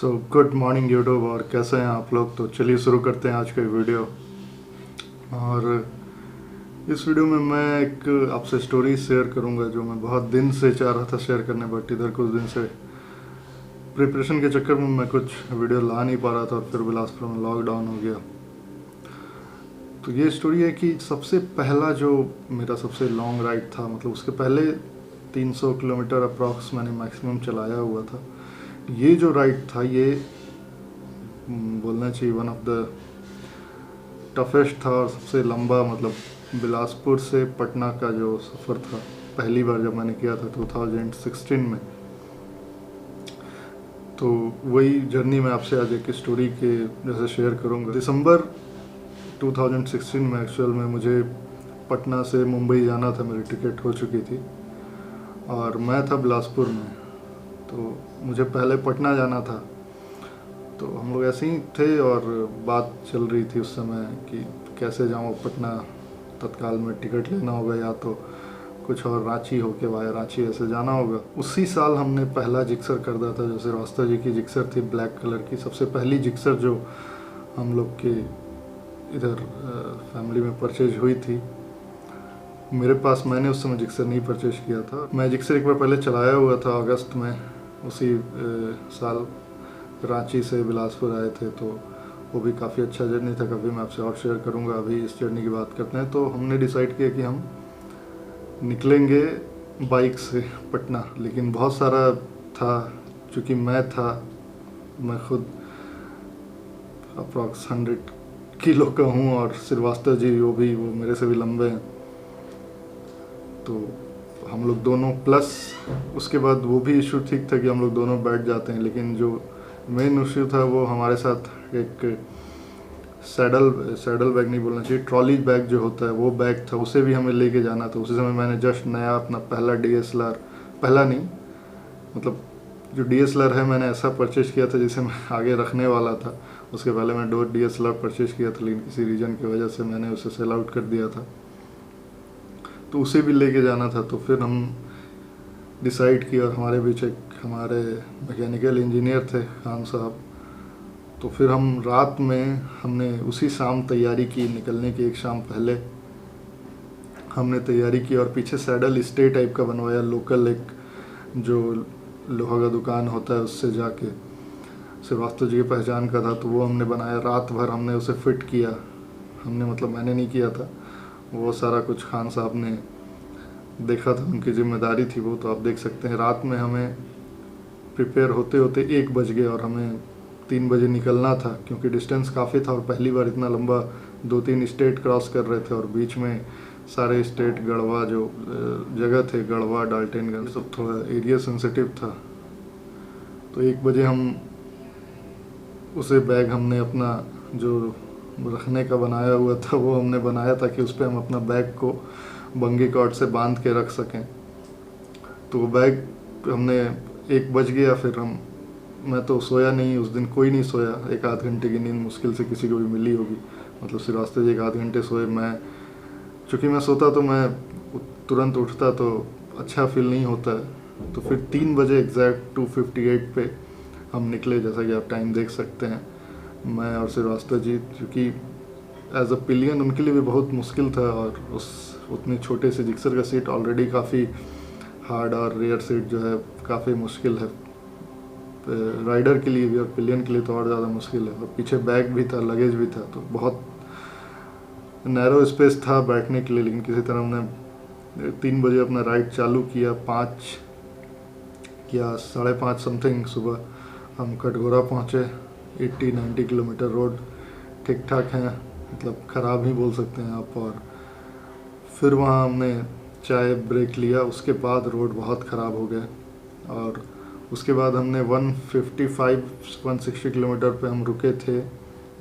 Good morning YouTube. और कैसे हैं आप लोग। तो चलिए शुरू करते हैं आज का वीडियो। और इस वीडियो में मैं एक आपसे स्टोरी शेयर करूंगा जो मैं बहुत दिन से चाह रहा था शेयर करने, बट इधर कुछ दिन से प्रिपरेशन के चक्कर में मैं कुछ वीडियो ला नहीं पा रहा था और फिर बिलासपुर में लॉकडाउन हो गया। तो ये स्टोरी है कि सबसे पहला जो मेरा सबसे लॉन्ग राइड था, मतलब उसके पहले 300 किलोमीटर अप्रॉक्स मैंने मैक्सिमम चलाया हुआ था। ये जो राइड था ये बोलना चाहिए वन ऑफ द टफेस्ट था और सबसे लंबा, मतलब बिलासपुर से पटना का जो सफ़र था पहली बार जब मैंने किया था 2016 में। तो वही जर्नी मैं आपसे आज एक स्टोरी के जैसे शेयर करूँगा। दिसंबर 2016 में एक्चुअल में मुझे पटना से मुंबई जाना था, मेरी टिकट हो चुकी थी और मैं था बिलासपुर में। तो मुझे पहले पटना जाना था, तो हम लोग ऐसे ही थे और बात चल रही थी उस समय कि कैसे जाऊँ पटना। तत्काल में टिकट लेना होगा या तो कुछ और रांची होके वाया रांची ऐसे जाना होगा। उसी साल हमने पहला जिक्सर खरीदा था, जो श्रीवास्तव जी की जिक्सर थी ब्लैक कलर की, सबसे पहली जिक्सर जो हम लोग के इधर फैमिली में परचेज हुई थी। मेरे पास, मैंने उस समय जिक्सर नहीं परचेज किया था। मैं जिक्सर एक बार पहले चलाया हुआ था अगस्त में उसी साल, रांची से बिलासपुर आए थे, तो वो भी काफ़ी अच्छा जर्नी था। कभी मैं आपसे और शेयर करूँगा। अभी इस जर्नी की बात करते हैं। तो हमने डिसाइड किया कि हम निकलेंगे बाइक से पटना, लेकिन बहुत सारा था, क्योंकि मैं खुद अप्रॉक्स 100 किलो का हूँ और श्रीवास्तव जी वो मेरे से भी लंबे हैं। तो हम लोग दोनों, प्लस उसके बाद वो भी इशू ठीक था कि हम लोग दोनों बैठ जाते हैं, लेकिन जो मेन इशू था वो हमारे साथ एक सैडल बैग नहीं बोलना चाहिए, ट्रॉली बैग जो होता है वो बैग था, उसे भी हमें लेके जाना था। उसी समय मैंने जस्ट नया अपना पहला DSLR, पहला नहीं मतलब जो DSLR है मैंने ऐसा परचेज किया था जिसे मैं आगे रखने वाला था। उसके पहले मैं 2 DSLR परचेज किया था, लेकिन किसी रीज़न की वजह से मैंने उसे सेल आउट कर दिया था, तो उसे भी लेके जाना था। तो फिर हम डिसाइड किया और हमारे बीच एक हमारे मैकेनिकल इंजीनियर थे खान साहब। तो फिर हम रात में हमने उसी शाम तैयारी की, निकलने की एक शाम पहले हमने तैयारी की और पीछे सैडल स्टे टाइप का बनवाया, लोकल एक जो लोहा का दुकान होता है उससे जाके, श्रीवास्तव जी की पहचान का था, तो वो हमने बनाया। रात भर हमने उसे फिट किया, हमने मतलब मैंने नहीं किया था, वो सारा कुछ खान साहब ने देखा था, उनकी जिम्मेदारी थी वो। तो आप देख सकते हैं रात में हमें प्रिपेयर होते होते 1 बज गए और हमें 3 बजे निकलना था, क्योंकि डिस्टेंस काफ़ी था और पहली बार इतना लंबा 2-3 स्टेट क्रॉस कर रहे थे और बीच में सारे स्टेट, गढ़वा जो जगह थे, गढ़वा, डाल्टनगंज, सब थोड़ा एरिया सेंसिटिव था। तो 1 बजे हम उसे बैग हमने अपना जो रखने का बनाया हुआ था वो हमने बनाया ताकि उस पर हम अपना बैग को बंगी कॉर्ड से बांध के रख सकें। तो वो बैग हमने 1 बज गया। फिर मैं तो सोया नहीं उस दिन, कोई नहीं सोया। 1-8 घंटे की नींद मुश्किल से किसी को भी मिली होगी, मतलब श्रीवास्तव जी 1-8 घंटे सोए। चूँकि मैं सोता तो मैं तुरंत उठता तो अच्छा फील नहीं होता है। तो फिर 3 बजे एग्जैक्ट 2:58 पे हम निकले, जैसा कि आप टाइम देख सकते हैं। मैं और श्रीवास्तव जी, क्योंकि एज अ पिलियन उनके लिए भी बहुत मुश्किल था और उतने छोटे से जिक्सर का सीट ऑलरेडी काफ़ी हार्ड और रेयर सीट जो है काफ़ी मुश्किल है राइडर के लिए भी, और पिलियन के लिए तो और ज़्यादा मुश्किल है। और पीछे बैग भी था, लगेज भी था, तो बहुत नैरो स्पेस था बैठने के लिए। लेकिन किसी तरह हमने 3 बजे अपना राइड चालू किया। 5 या 5:30 समथिंग सुबह हम कटघोरा पहुँचे। 80-90 किलोमीटर रोड ठीक ठाक है, मतलब ख़राब ही बोल सकते हैं आप। और फिर वहाँ हमने चाय ब्रेक लिया, उसके बाद रोड बहुत ख़राब हो गया और उसके बाद हमने 155-160 किलोमीटर पे हम रुके थे।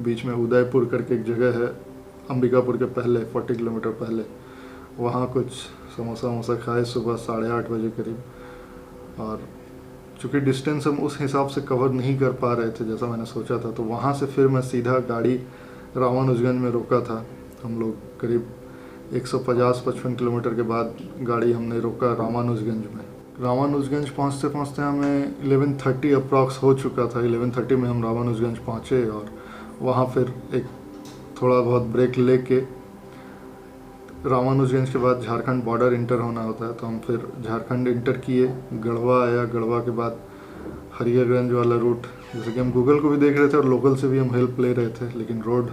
बीच में उदयपुर करके एक जगह है, अंबिकापुर के पहले 40 किलोमीटर पहले, वहाँ कुछ समोसा वमोसा खाए सुबह 8:30 बजे करीब। और चूँकि डिस्टेंस हम उस हिसाब से कवर नहीं कर पा रहे थे जैसा मैंने सोचा था, तो वहाँ से फिर मैं सीधा गाड़ी रामानुजगंज में रोका था। हम लोग करीब 150-55 किलोमीटर के बाद गाड़ी हमने रोका रामानुजगंज में, रामानुजगंज पहुँचते पहुँचते हमें 11:30 अप्रॉक्स हो चुका था। 11:30 में हम रामानुजगंज पहुँचे और वहाँ फिर एक थोड़ा बहुत ब्रेक लेके, रामानुजगंज के बाद झारखंड बॉर्डर इंटर होना होता है, तो हम फिर झारखंड इंटर किए, गढ़वा आया, गढ़वा के बाद हरिहरगंज वाला रूट, जैसे कि हम गूगल को भी देख रहे थे और लोकल से भी हम हेल्प ले रहे थे, लेकिन रोड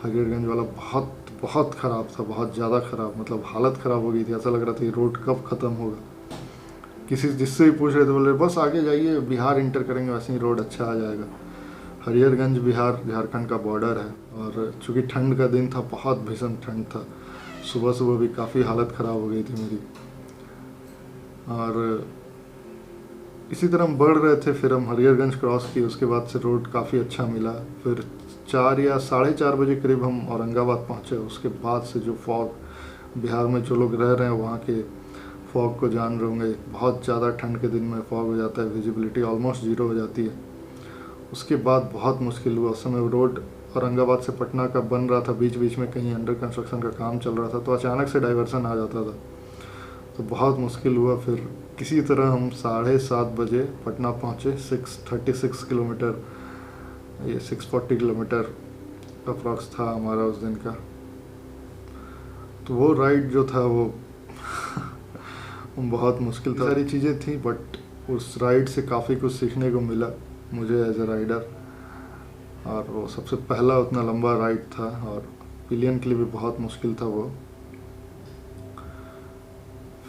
हरिहरगंज वाला बहुत बहुत ख़राब था, बहुत ज़्यादा ख़राब, मतलब हालत ख़राब हो गई थी। ऐसा लग रहा था ये रोड कब ख़त्म होगा। किसी जिससे भी पूछ रहे थे बोले बस आगे जाइए, बिहार इंटर करेंगे वैसे ही रोड अच्छा आ जाएगा। हरिहरगंज बिहार झारखंड का बॉर्डर है, और चूँकि ठंड का दिन था, बहुत भीषण ठंड था, सुबह सुबह भी काफ़ी हालत ख़राब हो गई थी मेरी। और इसी तरह हम बढ़ रहे थे, फिर हम हरिहरगंज क्रॉस किए, उसके बाद से रोड काफ़ी अच्छा मिला। फिर 4 या 4:30 बजे करीब हम औरंगाबाद पहुँचे। उसके बाद से जो फॉग, बिहार में जो लोग रह रहे हैं वहाँ के फॉग को जान रहे होंगे, बहुत ज़्यादा ठंड के दिन में फॉग हो जाता है, विजिबिलिटी ऑलमोस्ट 0 हो जाती है। उसके बाद बहुत मुश्किल हुआ। उस समय रोड औरंगाबाद से पटना का बन रहा था, बीच बीच में कहीं अंडर कंस्ट्रक्शन का काम चल रहा था, तो अचानक से डाइवर्सन आ जाता था, तो बहुत मुश्किल हुआ। फिर किसी तरह हम 7:30 बजे पटना पहुँचे। 636 किलोमीटर, ये 640 किलोमीटर अप्रॉक्स था हमारा उस दिन का। तो वो राइड जो था वो बहुत मुश्किल था, सारी चीज़ें थी, बट उस राइड से काफ़ी कुछ सीखने को मिला मुझे एज ए राइडर। और वो सबसे पहला उतना लंबा राइड था, और पिलियन के लिए भी बहुत मुश्किल था वो।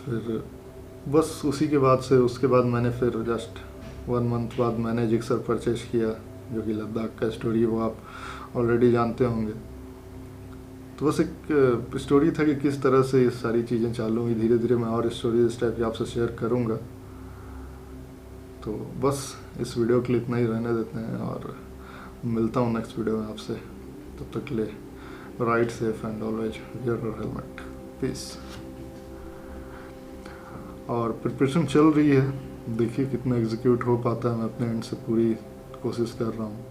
फिर बस उसी के बाद से, उसके बाद मैंने फिर जस्ट 1 मंथ बाद मैंने जिक्सर परचेज किया, जो कि लद्दाख का स्टोरी वो आप ऑलरेडी जानते होंगे। तो बस एक स्टोरी था कि किस तरह से ये सारी चीज़ें चालू हुई। धीरे धीरे मैं और स्टोरीज इस टाइप की आपसे शेयर करूँगा। तो बस इस वीडियो के लिए इतना ही रहने देते हैं, और मिलता हूँ नेक्स्ट वीडियो में आपसे। तब तक के लिए ride safe and always wear your helmet. Peace. और प्रिपरेशन चल रही है, देखिए कितना एग्जीक्यूट हो पाता है। मैं अपने एंड से पूरी कोशिश कर रहा हूँ।